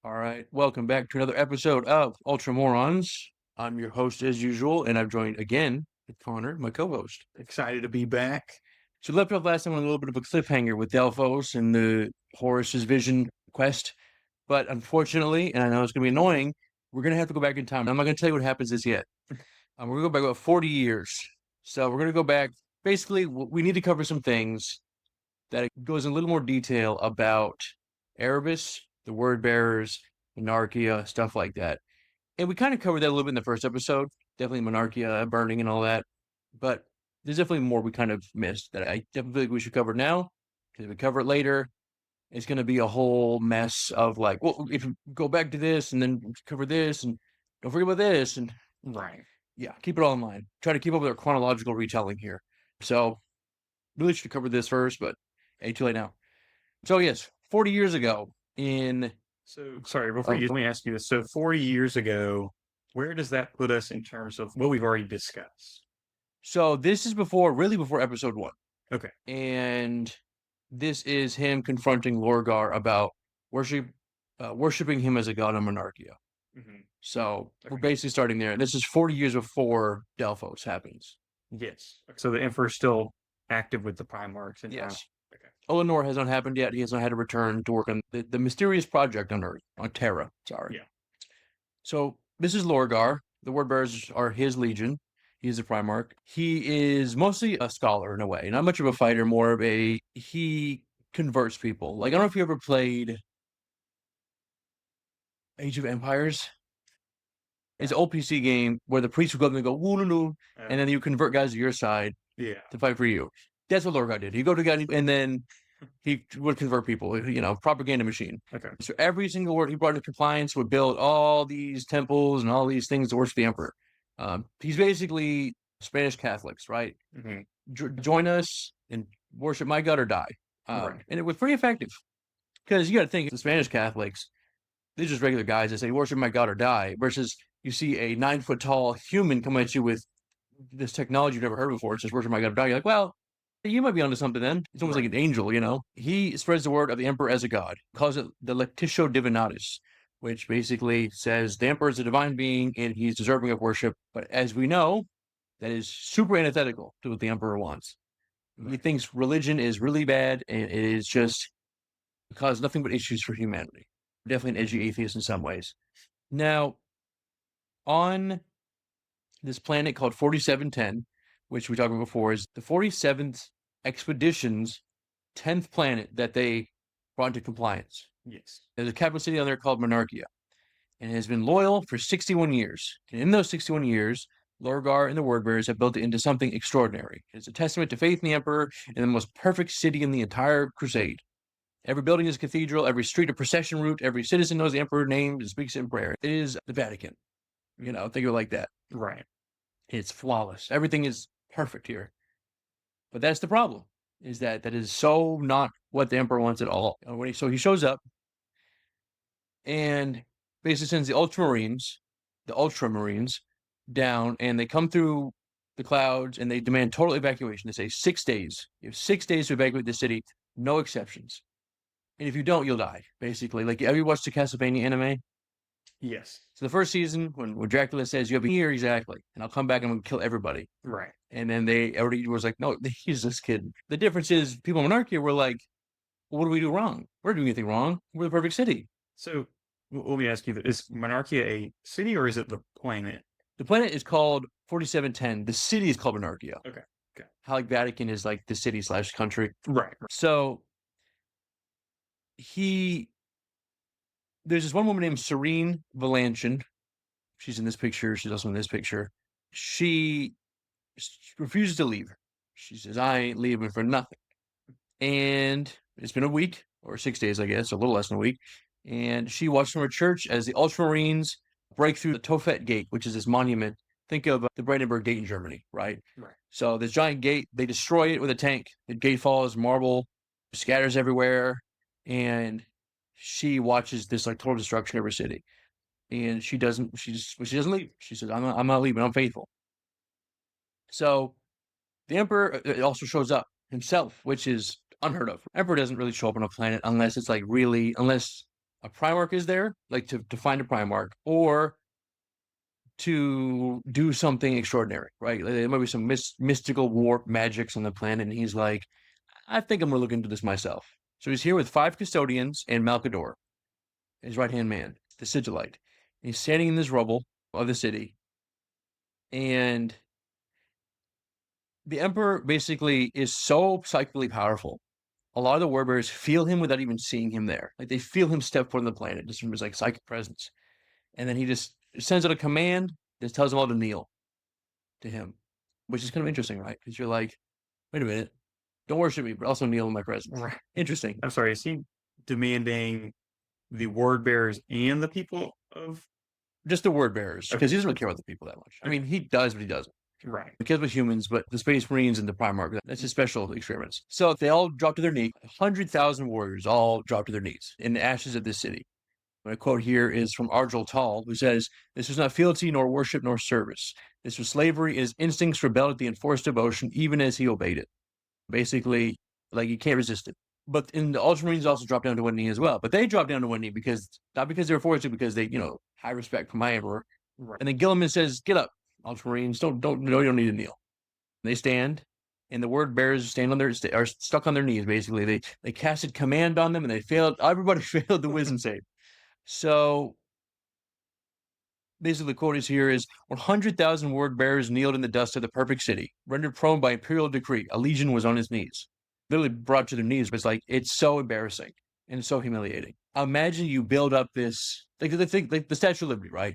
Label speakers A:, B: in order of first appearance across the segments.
A: All right, welcome back to another episode of Ultra Morons. I'm your host as usual, and I've joined again with Connor, my co-host.
B: Excited to be back.
A: So left off last time on a little bit of a cliffhanger with Delphos and the Horus's vision quest, but unfortunately, and I know it's going to be annoying, we're going to have to go back in time. I'm not going to tell you what happens as yet. We're going to go back about 40 years. So we're going to go back. Basically, we need to cover some things that goes in a little more detail about Erebus, the word bearers, Monarchia, stuff like that. And we kind of covered that a little bit in the first episode, definitely Monarchia, burning and all that. But there's definitely more we kind of missed that I definitely think we should cover now. Because if we cover it later, it's going to be a whole mess of like, well, if we go back to this and then cover this and don't forget about this. And
B: Right.
A: yeah, keep it all in mind. Try to keep up with our chronological retelling here. So really should have covered this first, but hey, too late now. So yes, 40 years ago in
B: So, sorry, let me ask you this. So, 40 years ago, where does that put us in terms of what we've already discussed?
A: so this is really before episode 1.
B: Okay.
A: And this is him confronting Lorgar about worshiping him as a god in Monarchia.
B: Mm-hmm.
A: So
B: Okay.
A: we're basically starting there. This is 40 years before Delphos happens.
B: Yes. So, the Emperor's still active with the Primarchs.
A: Yes.
B: Okay.
A: Eleanor has not happened yet. He has not had to return to work on the mysterious project on Earth, on Terra. Sorry.
B: Yeah.
A: So this is Lorgar. The word bearers are his legion. He's a Primarch. He is mostly a scholar in a way, not much of a fighter, more of he converts people. Like, I don't know if you ever played Age of Empires. It's an old PC game where the priest would go up and go, woo, no, no, and then you convert guys to your side
B: Yeah.
A: to fight for you. That's what Lorgar did. He'd go to guys and then he would convert people, propaganda machine.
B: Okay.
A: So every single word he brought into compliance would build all these temples and all these things to worship the emperor. He's basically Spanish Catholics, right?
B: Mm-hmm.
A: Join us and worship my God or die.
B: Right.
A: And it was pretty effective because you got to think the Spanish Catholics, they're just regular guys that say worship my God or die, versus you see a 9 foot tall human come at you with this technology you've never heard before. It's just worship my God or die. You're like, well, you might be onto something then. It's almost like an angel, He spreads the word of the emperor as a god, calls it the Lectitio Divinatis, which basically says the emperor is a divine being and he's deserving of worship. But as we know, that is super antithetical to what the emperor wants. He thinks religion is really bad and it is just cause nothing but issues for humanity. Definitely an edgy atheist in some ways. Now, on this planet called 4710, which we talked about before, is the 47th expedition's 10th planet that they brought into compliance.
B: Yes.
A: There's a capital city on there called Monarchia, and it has been loyal for 61 years. And in those 61 years, Lorgar and the Wordbearers have built it into something extraordinary. It's a testament to faith in the Emperor and the most perfect city in the entire crusade. Every building is a cathedral, every street a procession route, every citizen knows the Emperor's name and speaks it in prayer. It is the Vatican. Think of it like that.
B: Right.
A: It's flawless. Everything is perfect here. But that's the problem, is that is so not what the Emperor wants at all. So he shows up and basically sends the Ultramarines down, and they come through the clouds and they demand total evacuation. They say 6 days. You have 6 days to evacuate the city, no exceptions. And if you don't, you'll die, basically. Like, have you watched the Castlevania anime?
B: Yes.
A: So the first season, when Dracula says, you have a year exactly, and I'll come back and I'm going to kill everybody.
B: Right.
A: And then everybody was like, no, he's just kidding. The difference is people in Monarchia were like, well, what do we do wrong? We're doing anything wrong. We're the perfect city.
B: So, let me ask you, is Monarchia a city or is it the planet?
A: The planet is called 4710. The city is called Monarchia.
B: Okay.
A: How like Vatican is like the city / country.
B: Right.
A: So there's this one woman named Serene Valanchian. She's in this picture. She's also in this picture. She refuses to leave. She says, I ain't leaving for nothing. And it's been a week, or 6 days, I guess, a little less than a week. And she watched from her church as the Ultramarines break through the Tophet Gate, which is this monument. Think of the Brandenburg Gate in Germany, right?
B: Right.
A: So this giant gate, they destroy it with a tank. The gate falls, marble scatters everywhere. And she watches this like total destruction of her city. And she doesn't leave. She says, I'm not leaving. I'm faithful. So the Emperor also shows up himself, which is unheard of. Emperor doesn't really show up on a planet unless it's like unless a Primarch is there, like to find a Primarch, or to do something extraordinary, right? There might be some mystical warp magics on the planet, and he's like, I think I'm gonna look into this myself. So he's here with 5 custodians and Malkador, his right-hand man, the Sigillite. He's standing in this rubble of the city, and the Emperor basically is so psychically powerful. A lot of the Warbearers feel him without even seeing him there. Like they feel him step foot on the planet just from his like psychic presence. And then he just sends out a command that tells them all to kneel to him, which is kind of interesting, right? Because you're like, wait a minute, don't worship me, but also kneel in my presence.
B: Right.
A: Interesting.
B: I'm sorry, is he demanding the word bearers and the people of
A: Just the word bearers, because
B: Okay.
A: he doesn't really care about the people that much. I mean, he does, but he doesn't.
B: right?
A: He cares about humans, but the Space Marines and the Primarch, that's his special experiments. So they all drop to their knees. 100,000 warriors all drop to their knees in the ashes of this city. My quote here is from Argel Tal, who says, "This was not fealty, nor worship, nor service. This was slavery. His instincts rebelled at the enforced devotion, even as he obeyed it." Basically, like you can't resist it. But in the Ultramarines also drop down to one knee as well. But they drop down to one knee because not because they were forced to, because they, high respect for my emperor.
B: Right.
A: And then Gilliman says, "Get up, Ultramarines. No, you don't need to kneel." They stand, and the word bearers stand on are stuck on their knees. Basically, they casted command on them, and they failed. Everybody failed the wisdom save. So basically, the quote is here is 100,000 word bearers kneeled in the dust of the perfect city, rendered prone by imperial decree. A legion was on his knees, literally brought to their knees. But it's like it's so embarrassing and so humiliating. Imagine you build up this like the Statue of Liberty, right?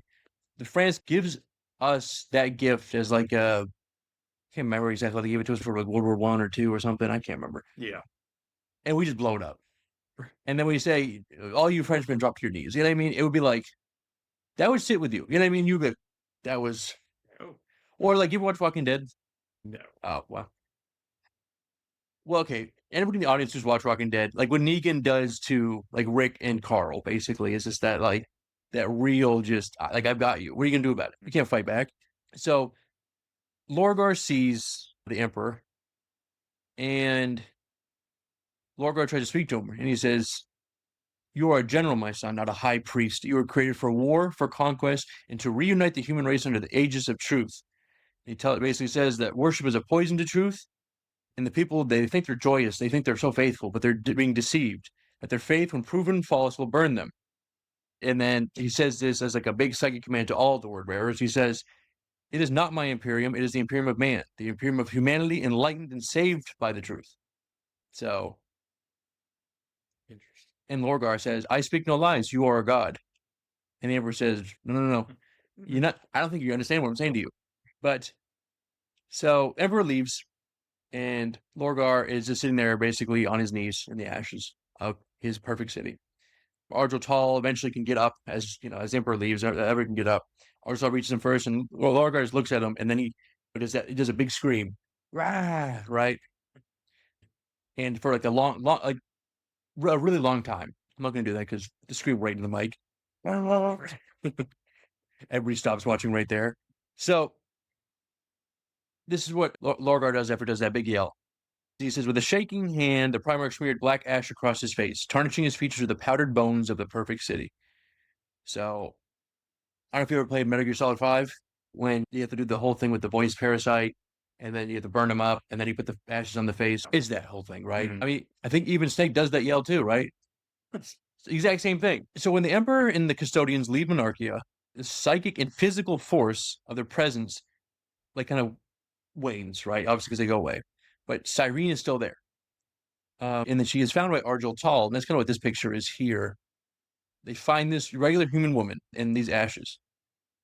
A: The France gives us that gift as like a I can't remember exactly. They gave it to us for like World War I or II or something. I can't remember.
B: Yeah.
A: And we just blow it up. And then we say, all you Frenchmen drop to your knees. You know what I mean? It would be like, that would sit with you. You know what I mean? You'd be like, that was.
B: Oh,
A: Or like, you ever watch Walking Dead?
B: no.
A: Oh, wow. Well, okay. Anybody in the audience who's watched Walking Dead, like what Negan does to like Rick and Carl, basically, is just that like, that real just, like, I've got you. What are you going to do about it? You can't fight back. So Lorgar sees the Emperor and Lorgar tries to speak to him, and he says, "You are a general, my son, not a high priest. You were created for war, for conquest, and to reunite the human race under the aegis of truth." Basically says that worship is a poison to truth, and the people, they think they're joyous, they think they're so faithful, but they're being deceived. That their faith, when proven false, will burn them. And then he says this as like a big psychic command to all the word bearers. He says, "It is not my Imperium, it is the Imperium of man, the Imperium of humanity, enlightened and saved by the truth." So
B: Interesting.
A: and Lorgar says, "I speak no lies. You are a god." And the Emperor says, "No. You're not. I don't think you understand what I'm saying to you." But so Emperor leaves, and Lorgar is just sitting there, basically on his knees in the ashes of his perfect city. Argel Tal eventually can get up, as as the Emperor leaves. Everyone can get up. Argel reaches him first, and Lorgar just looks at him, and then he does a big scream, rah, right? And for like like a really long time. I'm not going to do that because the scream right in the mic. Everybody stops watching right there. So this is what Lorgar does after does that big yell. He says, with a shaking hand, the Primarch smeared black ash across his face, tarnishing his features with the powdered bones of the perfect city. So I don't know if you ever played Metal Gear Solid 5, when you have to do the whole thing with the voice parasite, and then you have to burn them up, and then you put the ashes on the face. It's that whole thing, right?
B: Mhm.
A: I mean, I think even Snake does that yell too, right? It's the exact same thing. So when the Emperor and the Custodians leave Monarchia, the psychic and physical force of their presence like kind of wanes, right? Obviously because they go away. But Cyrene is still there. And then she is found by Argel Tal, and that's kind of what this picture is here. They find this regular human woman in these ashes.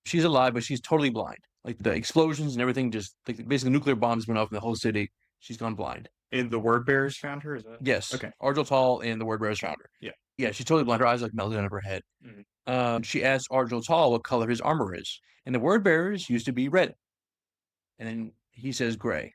A: She's alive, but she's totally blind. Like the explosions and everything, just like basically nuclear bombs went off in the whole city. She's gone blind.
B: And the word bearers found her? Is that
A: Yes.
B: okay?
A: Argel Tal and the word bearers found her.
B: Yeah.
A: Yeah, she's totally blind. Her eyes like melted out of her head. She asked Argel Tal what color his armor is. And the word bearers used to be red. And then he says gray,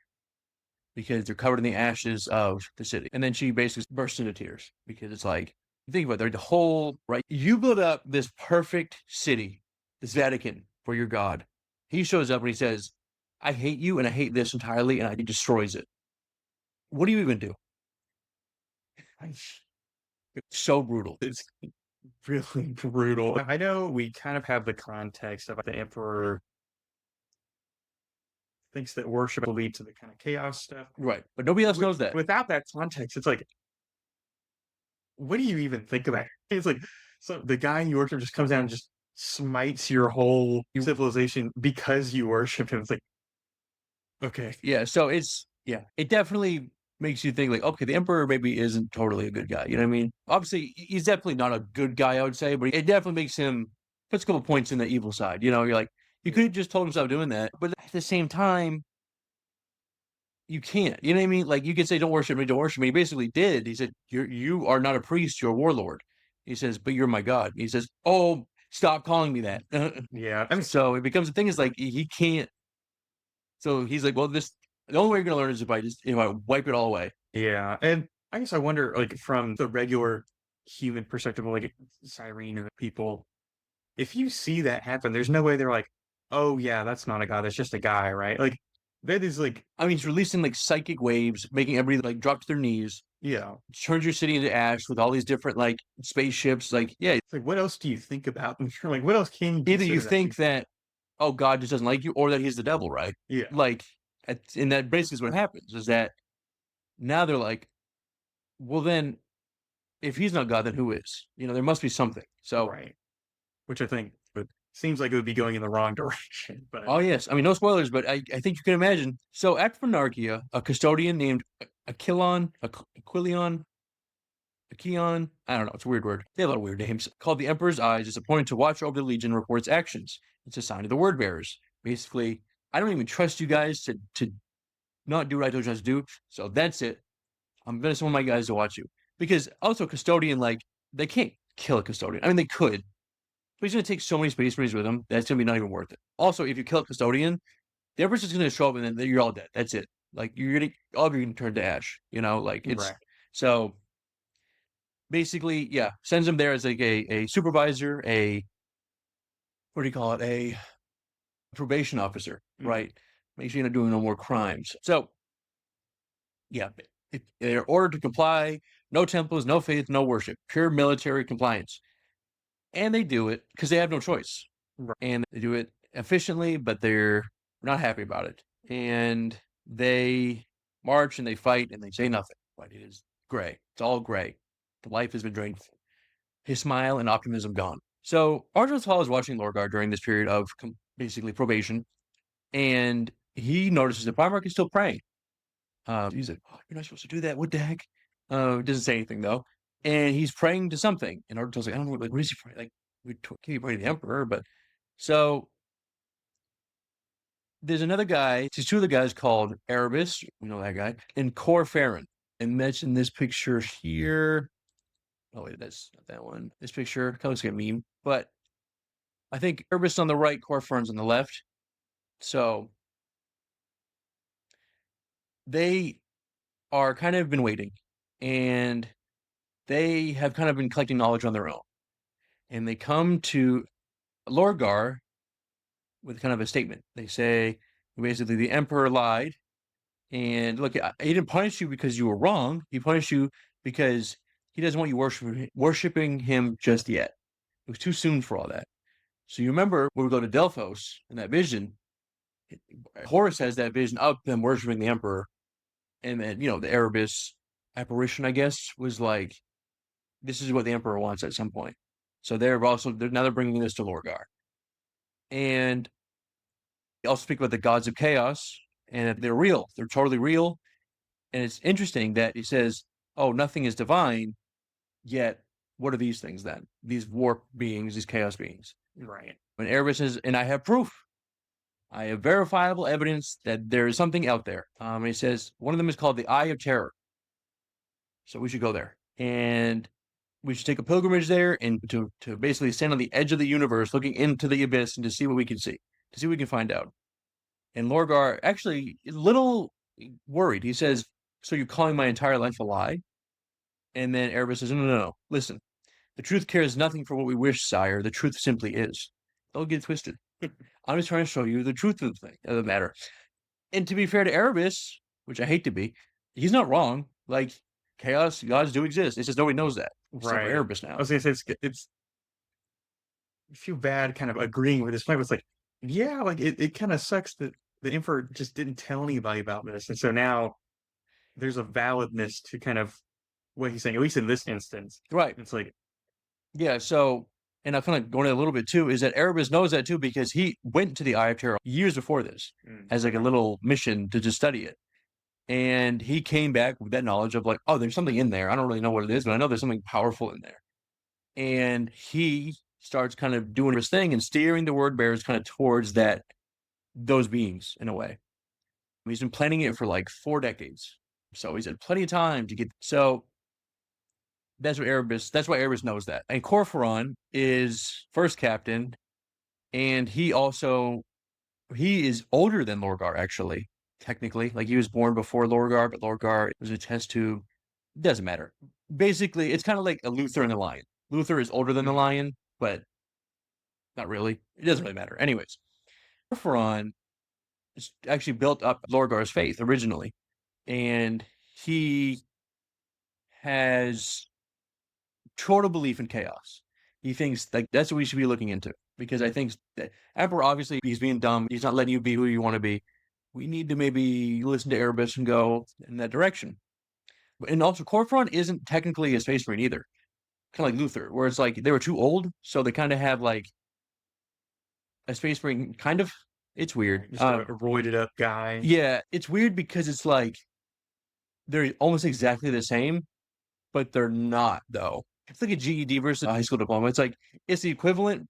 A: because they're covered in the ashes of the city. And then she basically bursts into tears, because it's like, think about it, the whole, right? You build up this perfect city, this Vatican, for your God. He shows up and he says, "I hate you and I hate this entirely," and he destroys it. What do you even do? It's so brutal.
B: really brutal. I know we kind of have the context of the emperor thinks that worship will lead to the kind of chaos stuff.
A: Right. But nobody else knows that.
B: Without that context, it's like, what do you even think about it? It's like, so the guy you worship just comes down and just smites your whole civilization because you worship him. It's like, okay.
A: Yeah. So it definitely makes you think like, okay, the Emperor maybe isn't totally a good guy. You know what I mean? Obviously, he's definitely not a good guy, I would say, but it definitely makes him puts a couple points in the evil side. You know, you're like, you could have just told him stop doing that, but at the same time, you can't. You know what I mean? Like you could say, "Don't worship me, don't worship me." He basically did. He said, You are not a priest, you're a warlord." He says, "But you're my god." He says, "Oh, stop calling me that."
B: Yeah. I mean,
A: So it becomes a thing. Is like he can't. So he's like, "Well, this the only way you're gonna learn is if I wipe it all away."
B: yeah. And I guess I wonder, like, from the regular human perspective, of like Cyrene and the people, if you see that happen, there's no way they're like, oh yeah, that's not a god, that's just a guy, right? Like that is like,
A: I mean, he's releasing like psychic waves, making everybody like drop to their knees,
B: yeah.
A: turns your city into ash with all these different like spaceships. Like, yeah,
B: It's like, what else do you think about? Like, what else can you
A: either you
B: consider that?
A: think that, oh, God just doesn't like you, or that he's the devil, right?
B: Yeah.
A: Like, and that basically is what happens is that now they're like, well, then if he's not God, then who is? You know, there must be something. So,
B: Right. Which I think but seems like it would be going in the wrong direction. But
A: oh, yes. I mean, no spoilers, but I think you can imagine. So, at Monarchia, a custodian named Aquilion, I don't know, it's a weird word. They have a lot of weird names. Called the Emperor's Eyes, is appointed to watch over the Legion and report its actions. It's a sign of the word bearers. Basically, I don't even trust you guys to not do what I told you guys to do. So that's it. I'm gonna send one of my guys to watch you. Because also custodian, like, they can't kill a custodian. I mean they could, but he's gonna take so many space marines with him that's gonna be not even worth it. Also, if you kill a custodian, the Emperor's just gonna show up and then you're all dead. That's it. Like you're gonna all of you can turn to ash. You know, like it's
B: right.
A: so basically, yeah, sends him there as like a supervisor, a what do you call it? A probation officer, right? Make sure you're not doing no more crimes. So yeah, they're ordered to comply. No temples, no faith, no worship. Pure military compliance. And they do it because they have no choice.
B: Right.
A: And they do it efficiently, but they're not happy about it. And they march and they fight and they say nothing. But it is gray. It's all gray. The life has been drained. His smile and optimism gone. So Arjun's Hall is watching Lorgar during this period of basically probation, and he notices that Primarch is still praying. He's like, oh, "You're not supposed to do that. What the heck?" Doesn't say anything though, and he's praying to something. And Arjun's like, "I don't know, like what is he praying? Like we can't be praying to the Emperor." But so there's another guy. There's two of the guys called Erebus. We know that guy, and Cor Farron. And mention this picture here. Oh wait, that's not that one. This picture kind of looks like a meme, but I think Erebus on the right, Cor Farron's on the left. So they are kind of been waiting, and they have kind of been collecting knowledge on their own. And they come to Lorgar with kind of a statement. They say basically the Emperor lied, and look, he didn't punish you because you were wrong. He punished you because he doesn't want you worshiping him just yet. It was too soon for all that. So you remember when we go to Delphos in that vision, Horus has that vision of them worshiping the Emperor, and then the Erebus apparition, I guess, was like, this is what the Emperor wants at some point. So now they're bringing this to Lorgar, and they also speak about the gods of chaos and that they're real. They're totally real, and it's interesting that he says, "Oh, nothing is divine," yet what are these things then? These warp beings, these chaos beings.
B: Right.
A: When Erebus says, "And I have proof. I have verifiable evidence that there is something out there." And he says one of them is called the Eye of Terror. So we should go there, and we should take a pilgrimage there, and to basically stand on the edge of the universe, looking into the abyss, and to see what we can see, to see what we can find out. And Lorgar actually is a little worried. He says, "So you're calling my entire life a lie?" And then Erebus says, No. Listen, the truth cares nothing for what we wish, sire. The truth simply is. Don't get twisted. I'm just trying to show you the truth of the matter. And to be fair to Erebus, which I hate to be, he's not wrong. Like, chaos gods do exist. It's just nobody knows that. Except for
B: Right.
A: Erebus
B: I
A: now.
B: was gonna say it's feel bad kind of agreeing with his plan. It's like, yeah, like it kind of sucks that the Emperor just didn't tell anybody about this. And so now there's a validness to kind of what he's saying, at least in this instance.
A: Right.
B: It's like,
A: Yeah. So, and I'm kind of going a little bit too, is that Erebus knows that too because he went to the Eye of Terror years before this as like a little mission to just study it. And he came back with that knowledge of like, oh, there's something in there. I don't really know what it is, but I know there's something powerful in there. And he starts kind of doing his thing and steering the word bearers kind of towards those beings in a way. He's been planning it for like 4 decades. So he's had plenty of time to get. So that's why Erebus knows that. And Corphoron is first captain, and he is older than Lorgar, actually, technically. Like, he was born before Lorgar, but Lorgar was a test tube. Doesn't matter. Basically, it's kind of like a Luther and a lion. Luther is older than the lion, but not really. It doesn't really matter. Anyways, Corphoron actually built up Lorgar's faith originally, and he has total belief in chaos. He thinks like that's what we should be looking into, because I think that Emperor, obviously, he's being dumb. He's not letting you be who you want to be. We need to maybe listen to Erebus and go in that direction. And also, Corphoron isn't technically a space marine either. Kind of like Luther, where it's like they were too old, so they kind of have like a space marine kind of. It's weird.
B: just a roided up guy.
A: Yeah, it's weird because it's like they're almost exactly the same, but they're not though. It's like a GED versus a high school diploma. It's like it's the equivalent,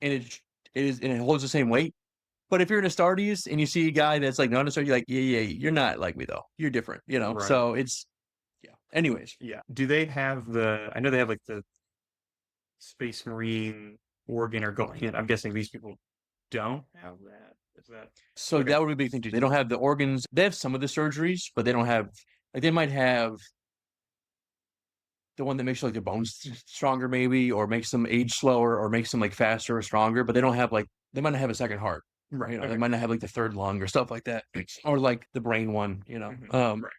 A: and it holds the same weight. But if you're in Astartes and you see a guy that's like not Astartes, you're like, yeah, you're not like me though. You're different, you know.
B: Right.
A: So it's Anyways,
B: Yeah. Do they have I know they have like the Space Marine organ or going in. I'm guessing these people don't have that. Is that
A: so
B: okay?
A: that would be a big thing too. They don't have the organs. They have some of the surgeries, but they don't have like they might have the one that makes like their bones stronger, maybe, or makes them age slower, or makes them like faster or stronger. But they don't have like they might not have a second heart.
B: Right.
A: You know,
B: Okay.
A: they might not have like the third lung or stuff like that, or like the brain one. You know,
B: Right.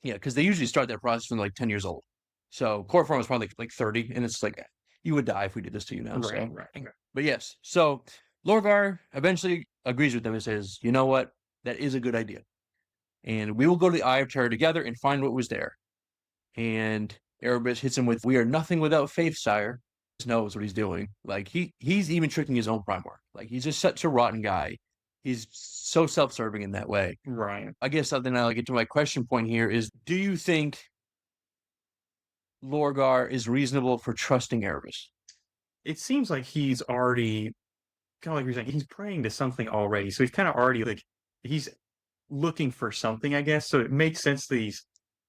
A: yeah, because they usually start that process when like 10 years old. So Corphoron was probably like 30, and it's like you would die if we did this to you now.
B: Right.
A: So.
B: Right. Okay.
A: But yes, so Lorgar eventually agrees with them and says, "You know what? That is a good idea, and we will go to the Eye of Terror together and find what was there." And Erebus hits him with, "We are nothing without faith, sire." He knows what he's doing. Like he's even tricking his own Primor. Like he's just such a rotten guy. He's so self-serving in that way.
B: Right.
A: I guess something I'll get to my question point here is: do you think Lorgar is reasonable for trusting Erebus?
B: It seems like he's already kind of like you're saying, he's praying to something already. So he's kind of already like he's looking for something, I guess. So it makes sense that he's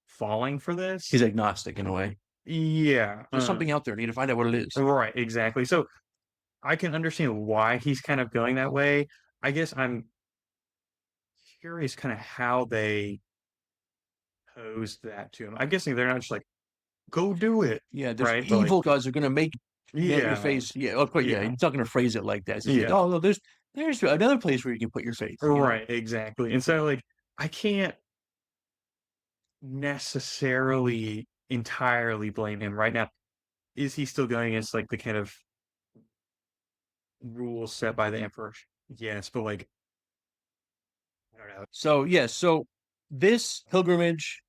B: falling for this.
A: He's agnostic in a way.
B: Yeah.
A: There's something out there. I need to find out what it is.
B: Right, exactly. So I can understand why he's kind of going that way. I guess I'm curious kind of how they posed that to him. I'm guessing they're not just like, go do it.
A: Yeah, there's
B: Right, but, like-
A: evil gods are gonna make your
B: Yeah.
A: face. Yeah, of course. Yeah,
B: Yeah.
A: he's not gonna phrase it like that. It's just like,
B: Yeah.
A: oh no, there's another place where you can put your faith. You know?
B: Right, exactly. And so like I can't necessarily entirely blame him right now. Is he still going against like the kind of rules set by the emperor? Yes, but like I don't know.
A: So yes, so this pilgrimage,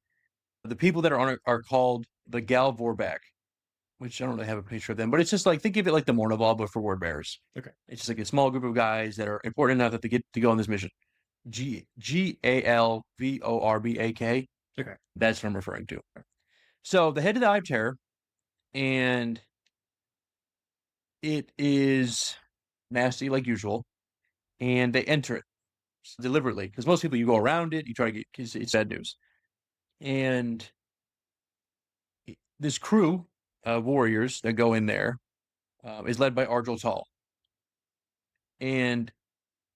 A: the people that are on it are called the Gal Vorbak, which I don't really have a picture of them, but it's just like think of it like the Mournival, but for word bearers.
B: Okay.
A: It's just like a small group of guys that are important enough that they get to go on this mission. Galvorbak.
B: Okay.
A: That's what I'm referring to. So they head to the Eye of Terror, and it is nasty like usual, and they enter it deliberately because most people you go around it, you try to get because it's bad news, and this crew of warriors that go in there is led by Argel Tall, and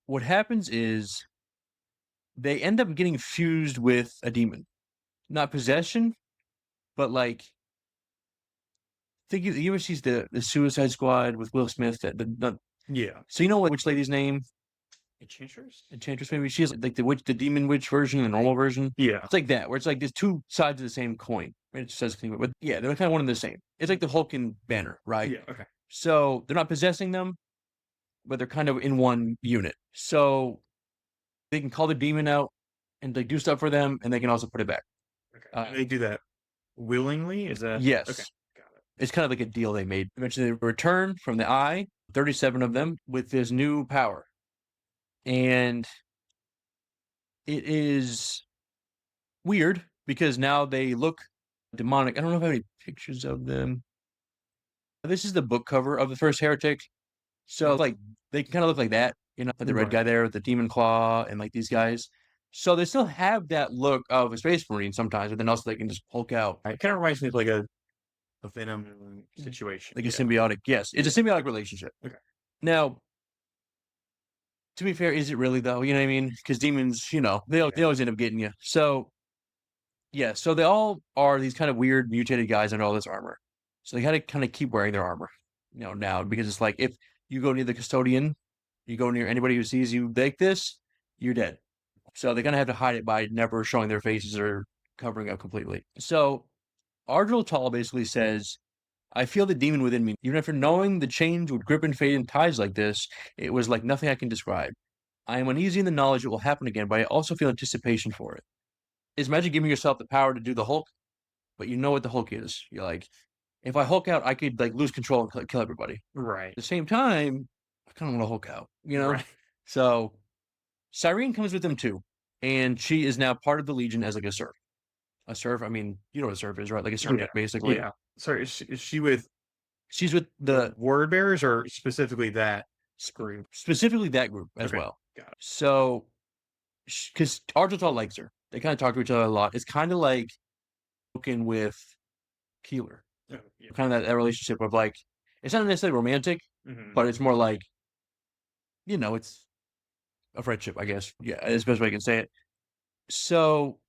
A: what happens is they end up getting fused with a demon, not possession, but like think you ever sees the Suicide Squad with Will Smith
B: Yeah.
A: so you know which lady's name?
B: Enchantress?
A: Maybe she's like the demon witch version, the normal version.
B: Yeah.
A: It's like that, where it's like there's two sides of the same coin. It says, but yeah, they're kind of one and the same. It's like the Hulk and Banner, right?
B: Yeah. Okay.
A: So they're not possessing them, but they're kind of in one unit. So they can call the demon out and they do stuff for them, and they can also put it back.
B: Okay. And they do that willingly? Is that okay?
A: Yes.
B: Got it.
A: It's kind of like a deal they made. Eventually, they return from the eye, 37 of them, with this new power. And it is weird because now they look demonic. I don't know if I have any pictures of them. This is the book cover of the first Heretic. So, like, they kind of look like that, like the red
B: Right.
A: guy there with the demon claw and like these guys. So they still have that look of a space marine sometimes, but then also they can just Hulk out
B: It kind of reminds me of like a Venom situation.
A: like a symbiotic. Yes, it's a symbiotic relationship.
B: Okay.
A: Now, to be fair, is it really though? You know what I mean? Because demons, they always end up getting you. So yeah, so they all are these kind of weird mutated guys under all this armor. So they got to kind of keep wearing their armor, now because it's like if you go near the custodian, you go near anybody who sees you like this, you're dead. So they kind of have to hide it by never showing their faces or covering up completely. So Ardril Tal basically says, I feel the demon within me. Even after knowing the change would grip and fade in ties like this, it was like nothing I can describe. I am uneasy in the knowledge it will happen again, but I also feel anticipation for it. It's imagine giving yourself the power to do the Hulk, but you know what the Hulk is. You're like, if I Hulk out, I could like lose control and kill everybody.
B: Right.
A: At the same time, I kind of want to Hulk out,
B: Right.
A: So Cyrene comes with them too, and she is now part of the Legion as like a serf. A serf, I mean, you know what a serf is, right? Like a servant, basically.
B: Yeah. Sorry, is she with
A: She's with the
B: word bearers or specifically that group?
A: specifically that group as well.
B: Got it.
A: So, because Argental likes her, they kind of talk to each other a lot. It's kind of like looking with Keeler,
B: Oh, yeah.
A: kind of that relationship of like, it's not necessarily romantic, but it's more like, it's a friendship, I guess. Yeah, it's the best way I can say it. So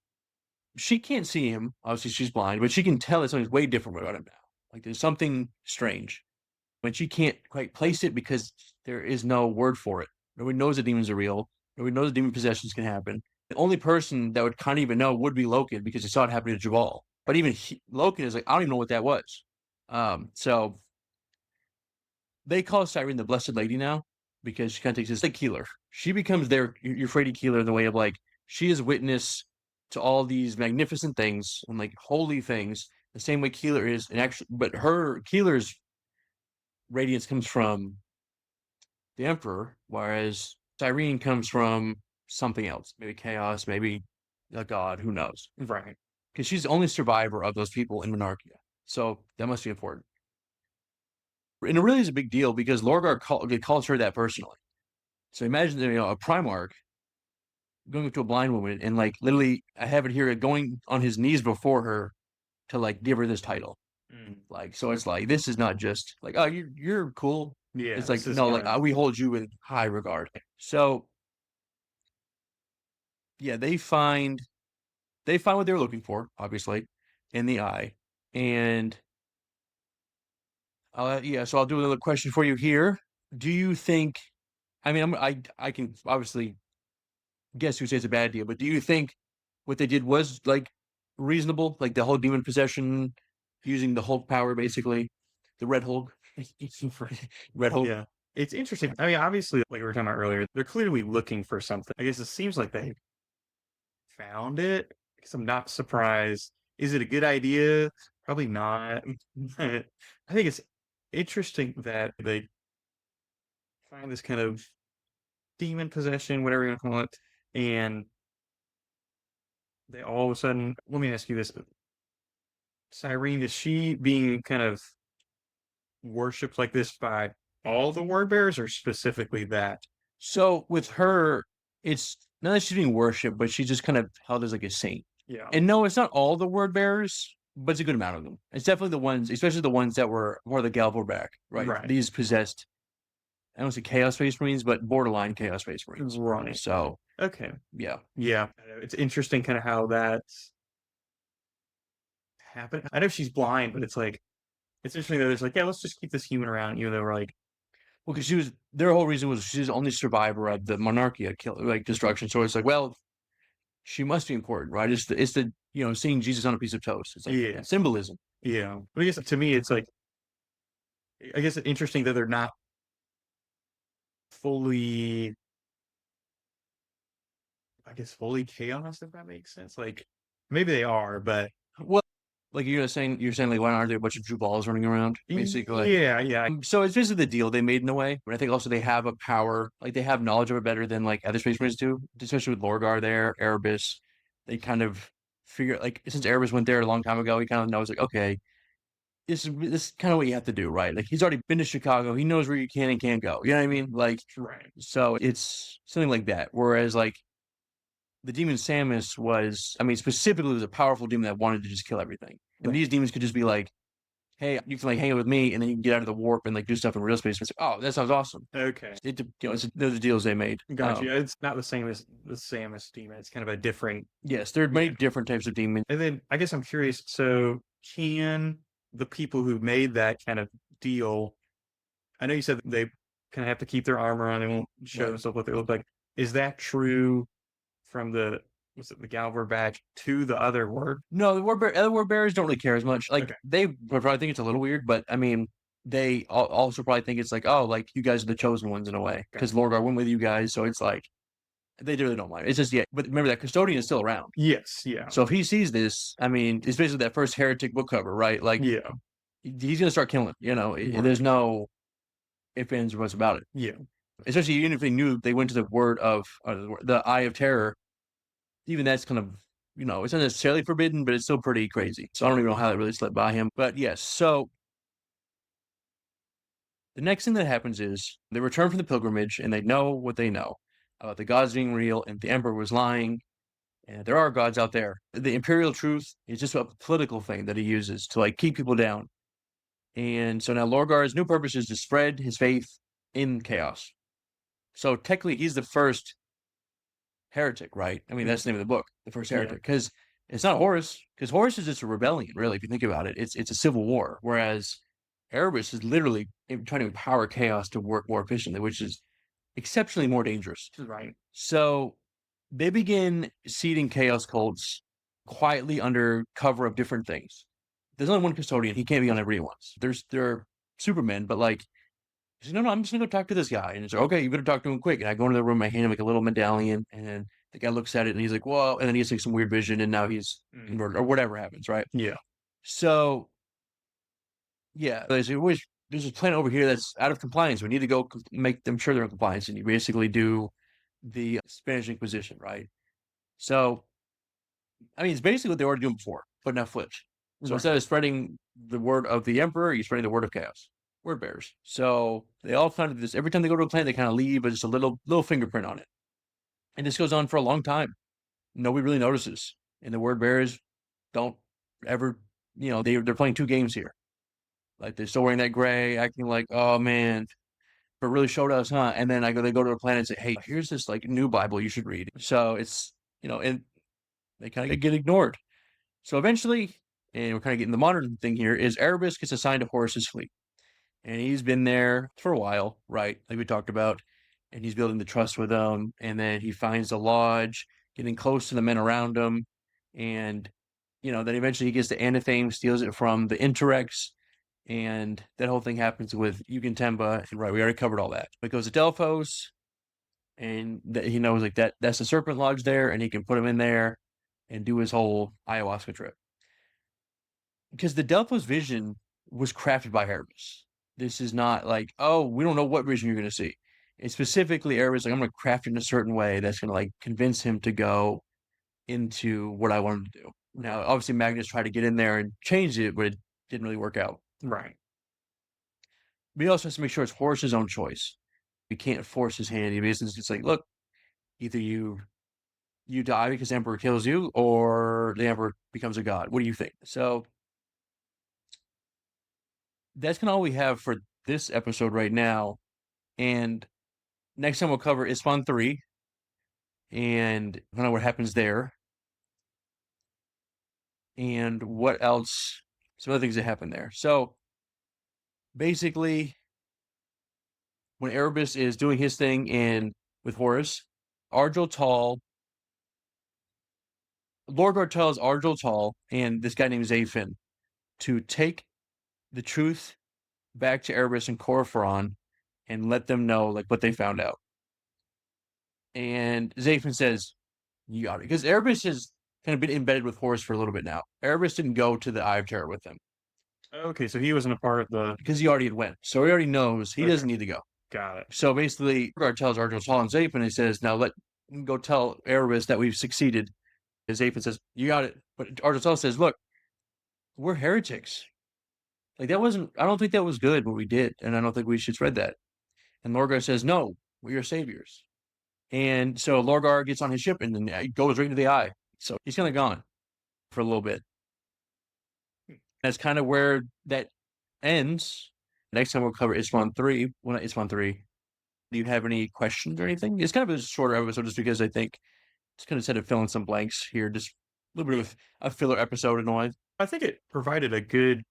A: she can't see him. Obviously, she's blind, but she can tell that something's way different about him now. Like there's something strange. But she can't quite place it because there is no word for it. Nobody knows the demons are real. Nobody knows demon possessions can happen. The only person that would kind of even know would be Loken because he saw it happen to Jabal. But even Loken is like, I don't even know what that was. So they call Cyrene the Blessed Lady now because she kind of takes this like Keeler. She becomes their Euphrates Keeler in the way of like she is witness to all these magnificent things and like holy things, the same way Keeler is, and actually, but her Keeler's radiance comes from the Emperor, whereas Cyrene comes from something else, maybe chaos, maybe a god, who knows?
B: Right.
A: Because she's the only survivor of those people in Monarchia, so that must be important. And it really is a big deal because Lorgar calls her that personally. So imagine a Primarch going up to a blind woman and like literally, I have it here, going on his knees before her to like give her this title. Like, so it's like this is not just like, oh, you're cool.
B: Yeah.
A: It's like no, like we hold you in high regard. So yeah, they find what they're looking for, obviously, in the eye. And so I'll do another question for you here. Do you think, I mean, I can obviously guess who says it's a bad deal, but do you think what they did was like reasonable? Like the whole demon possession using the Hulk power, basically, the Red Hulk. Red Hulk.
B: Yeah. It's interesting. I mean, obviously, like we were talking about earlier, they're clearly looking for something. I guess it seems like they found it. Because I'm not surprised. Is it a good idea? Probably not. I think it's interesting that they find this kind of demon possession, whatever you want to call it, and they all of a sudden. Let me ask you this: Cyrene, is she being kind of worshipped like this by all the word bearers, or specifically that?
A: So with her, it's not that she's being worshipped, but she's just kind of held as like a saint.
B: Yeah.
A: And no, it's not all the word bearers, but it's a good amount of them. It's definitely the ones, especially the ones that were more the Galvorback, right?
B: Right.
A: These possessed, I don't say Chaos Space Marines, but borderline Chaos Space Marines.
B: Right.
A: So,
B: okay.
A: Yeah.
B: Yeah. It's interesting kind of how that's happened. I know she's blind, but it's like, it's interesting that it's like, yeah, let's just keep this human around, even though we're like,
A: well, because their whole reason was she's the only survivor of the Monarchia destruction. So it's like, well, she must be important, right? It's the seeing Jesus on a piece of toast. It's like
B: yeah,
A: symbolism.
B: yeah. But I guess to me, it's like I guess it's interesting that they're not fully, I guess, fully chaos, if that makes sense. Like maybe they are, but
A: Well, like you're saying like why aren't there a bunch of Drew balls running around? Basically.
B: yeah, yeah,
A: So it's basically the deal they made in a way. But I think also they have a power, like they have knowledge of it better than like other Space Marines do, especially with Lorgar there, Erebus. They kind of figure like since Erebus went there a long time ago, he kind of knows like, okay, this is kind of what you have to do, right? Like he's already been to Chicago. He knows where you can and can't go. You know what I mean? Like
B: right.
A: so it's something like that. Whereas like the demon Samus was, I mean, specifically was a powerful demon that wanted to just kill everything. And
B: Right.
A: these demons could just be like, hey, you can like hang out with me, and then you can get out of the warp and like do stuff in real space. And it's like, oh, that sounds awesome.
B: Okay,
A: Those are the deals they made.
B: gotcha. Yeah, it's not the same as the Samus demon. It's kind of a different.
A: Yes, there are many
B: Yeah.
A: different types of demons.
B: And then I guess I'm curious. So can the people who made that kind of deal? I know you said they kind of have to keep their armor on. They won't show
A: Right.
B: themselves what they look like. Is that true from the was it the Galver batch to the other word?
A: No, other word bearers don't really care as much. Like
B: Okay.
A: they probably think it's a little weird, but I mean, they also probably think it's like, oh, like you guys are the chosen ones in a way because Lorgar went with you guys, so it's like they really don't mind. It's just yeah, but remember that custodian is still around.
B: Yes. Yeah.
A: So if he sees this, I mean, it's basically that first heretic book cover, right? Like
B: Yeah.
A: he's gonna start killing. You know,
B: Right.
A: there's no ifs ands or buts about it.
B: Yeah.
A: Especially even if they knew they went to the word of the Eye of Terror, even that's kind of it's not necessarily forbidden, but it's still pretty crazy. So I don't even know how that really slipped by him. But yes, so the next thing that happens is they return from the pilgrimage and they know what they know about the gods being real and the emperor was lying. And there are gods out there. The imperial truth is just a political thing that he uses to like keep people down. And so now Lorgar's new purpose is to spread his faith in chaos. So technically, he's the first heretic, right? I mean, that's the name of the book, the first heretic, because it's not Horus, because Horus is just a rebellion, really. If you think about it, it's a civil war, whereas Erebus is literally trying to empower chaos to work more efficiently, which is exceptionally more dangerous.
B: Right.
A: So they begin seeding chaos cults quietly under cover of different things. There's only one custodian; he can't be on everyone's. There are supermen, but like he's like, no, I'm just gonna go talk to this guy. And it's like, okay, you better talk to him quick. And I go into the room, I hand him like a little medallion, and then the guy looks at it and he's like, whoa, and then he has like some weird vision, and now he's converted or whatever happens, right?
B: Yeah.
A: So yeah, there's a planet over here that's out of compliance. We need to go make them sure they're in compliance, and you basically do the Spanish Inquisition, right? So I mean, it's basically what they were doing before, but now flipped. So instead of spreading the word of the emperor, you're spreading the word of chaos. Word bearers. So they all kind of this every time they go to a planet, they kind of leave with just a little fingerprint on it. And this goes on for a long time. Nobody really notices. And the word bearers don't ever, they're playing two games here. Like they're still wearing that gray, acting like, oh man, but really showed us, huh? And then they go to a planet and say, hey, here's this like new Bible you should read. So it's and they kind of get ignored. So eventually, and we're kind of getting the modern thing here, is Erebus gets assigned to Horus's fleet. And he's been there for a while, right? Like we talked about. And he's building the trust with them. And then he finds a lodge, getting close to the men around him. And, then eventually he gets to Anathame, steals it from the Interrex. And that whole thing happens with Yugen Temba. And right, we already covered all that. But goes to Delphos. And he knows like that's the Serpent Lodge there. And he can put him in there and do his whole ayahuasca trip. Because the Delphos vision was crafted by Erebus. This is not like, oh, we don't know what vision you're going to see. It's specifically Erebus, like, I'm going to craft it in a certain way that's going to, like, convince him to go into what I want him to do. Now, obviously, Magnus tried to get in there and change it, but it didn't really work out.
B: Right.
A: But he also has to make sure it's Horus's own choice. We can't force his hand. He basically just like, look, either you die because the Emperor kills you, or the Emperor becomes a god. What do you think? So that's kind of all we have for this episode right now. And next time we'll cover Ispan 3 and kind of what happens there. And what else? Some other things that happen there. So basically, when Erebus is doing his thing with Horus, Argel Tal, Lorgar tells Argel Tal and this guy named Zafin to take the truth back to Erebus and Corfron and let them know like what they found out. And Zaphon says, "You got it," because Erebus has kind of been embedded with Horus for a little bit now. Erebus didn't go to the Eye of Terror with him
B: Okay, so he wasn't a part of the.
A: because he already had went, so he already knows he doesn't need to go.
B: Got it.
A: So basically, Lorgar tells Argos Hall and Zaphon, and he says, "Now let him go tell Erebus that we've succeeded." And Zaphon says, "You got it," but Argos Hall says, "Look, we're heretics. Like that wasn't. I don't think that was good what we did, and I don't think we should spread that." And Lorgar says, "No, we are saviors." And so Lorgar gets on his ship and then goes right into the eye. So he's kind of gone for a little bit. That's kind of where that ends. Next time we'll cover Iswan 3. Well, not Iswan 3. Do you have any questions or anything? It's kind of a shorter episode just because I think it's kind of set to fill in some blanks here. Just a little bit of a filler episode in a way.
B: I think it provided a good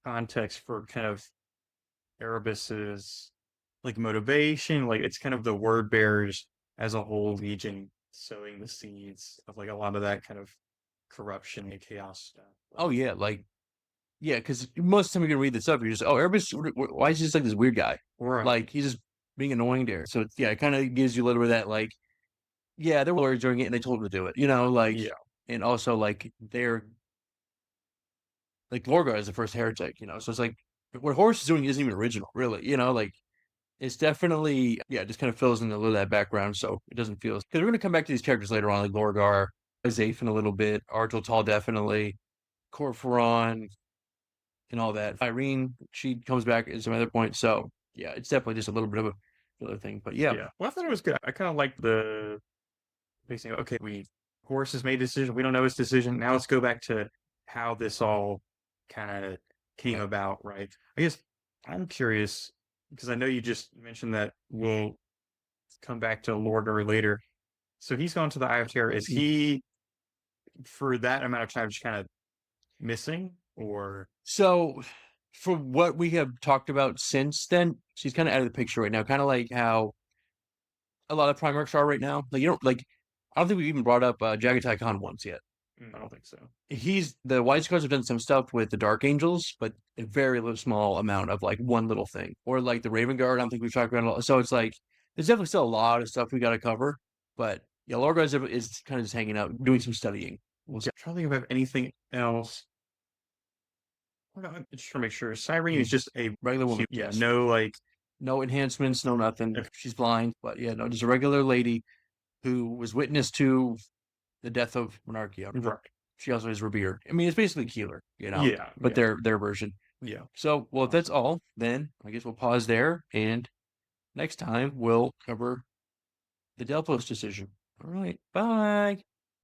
B: context for kind of Erebus's like motivation. Like it's kind of the word bearers as a whole legion sowing the seeds of like a lot of that kind of corruption and chaos stuff.
A: Oh, yeah. Like, yeah, because most of the time you're going to read this up, you're just, oh, Erebus, why is he just like this weird guy?
B: Right.
A: Like, he's just being annoying there. So, yeah, it kind of gives you a little bit of that, like, yeah, there were lawyers doing it and they told him to do it, like,
B: Yeah.
A: and also, like, like, Lorgar is the first heretic, so it's like, what Horus is doing isn't even original, really, like, it's definitely, yeah, it just kind of fills in a little of that background, so it doesn't feel, because we're going to come back to these characters later on, like Lorgar, Zaphon a little bit, Argel definitely, Corphoron, and all that. Irene, she comes back at some other point, so, yeah, it's definitely just a little bit of a filler thing, but yeah.
B: Yeah. Well, I thought it was good. I kind of liked the basically, okay, Horus has made a decision. We don't know his decision. Now let's go back to how this all kind of came about, right? I guess I'm curious because I know you just mentioned that we'll come back to Lorgar later. So he's gone to the Eye of Terror. Is he, for that amount of time, just kind of missing, or?
A: So, for what we have talked about since then, she's kind of out of the picture right now. Kind of like how a lot of Primarchs are right now. Like I don't think we've even brought up Jagatai Khan once yet.
B: I don't think so.
A: The White Scars have done some stuff with the Dark Angels, but a very little small amount of like one little thing. Or like the Raven Guard, I don't think we've talked about it. So it's like there's definitely still a lot of stuff we got to cover. But yeah, Lorgar is kind of just hanging out, doing some studying.
B: I'm trying to think of anything else. Just to make sure, Cyrene is just a
A: regular woman.
B: Yeah,
A: Yes.
B: no
A: enhancements, no nothing.
B: Okay.
A: She's blind, but yeah, no, just a regular lady who was witness to the death of Monarchia.
B: Right.
A: She also is revered. I mean, it's basically Keeler,
B: Yeah.
A: but
B: yeah.
A: their version.
B: Yeah.
A: So, well, if that's all, then I guess we'll pause there, and next time we'll cover the Delphos decision. All right, bye.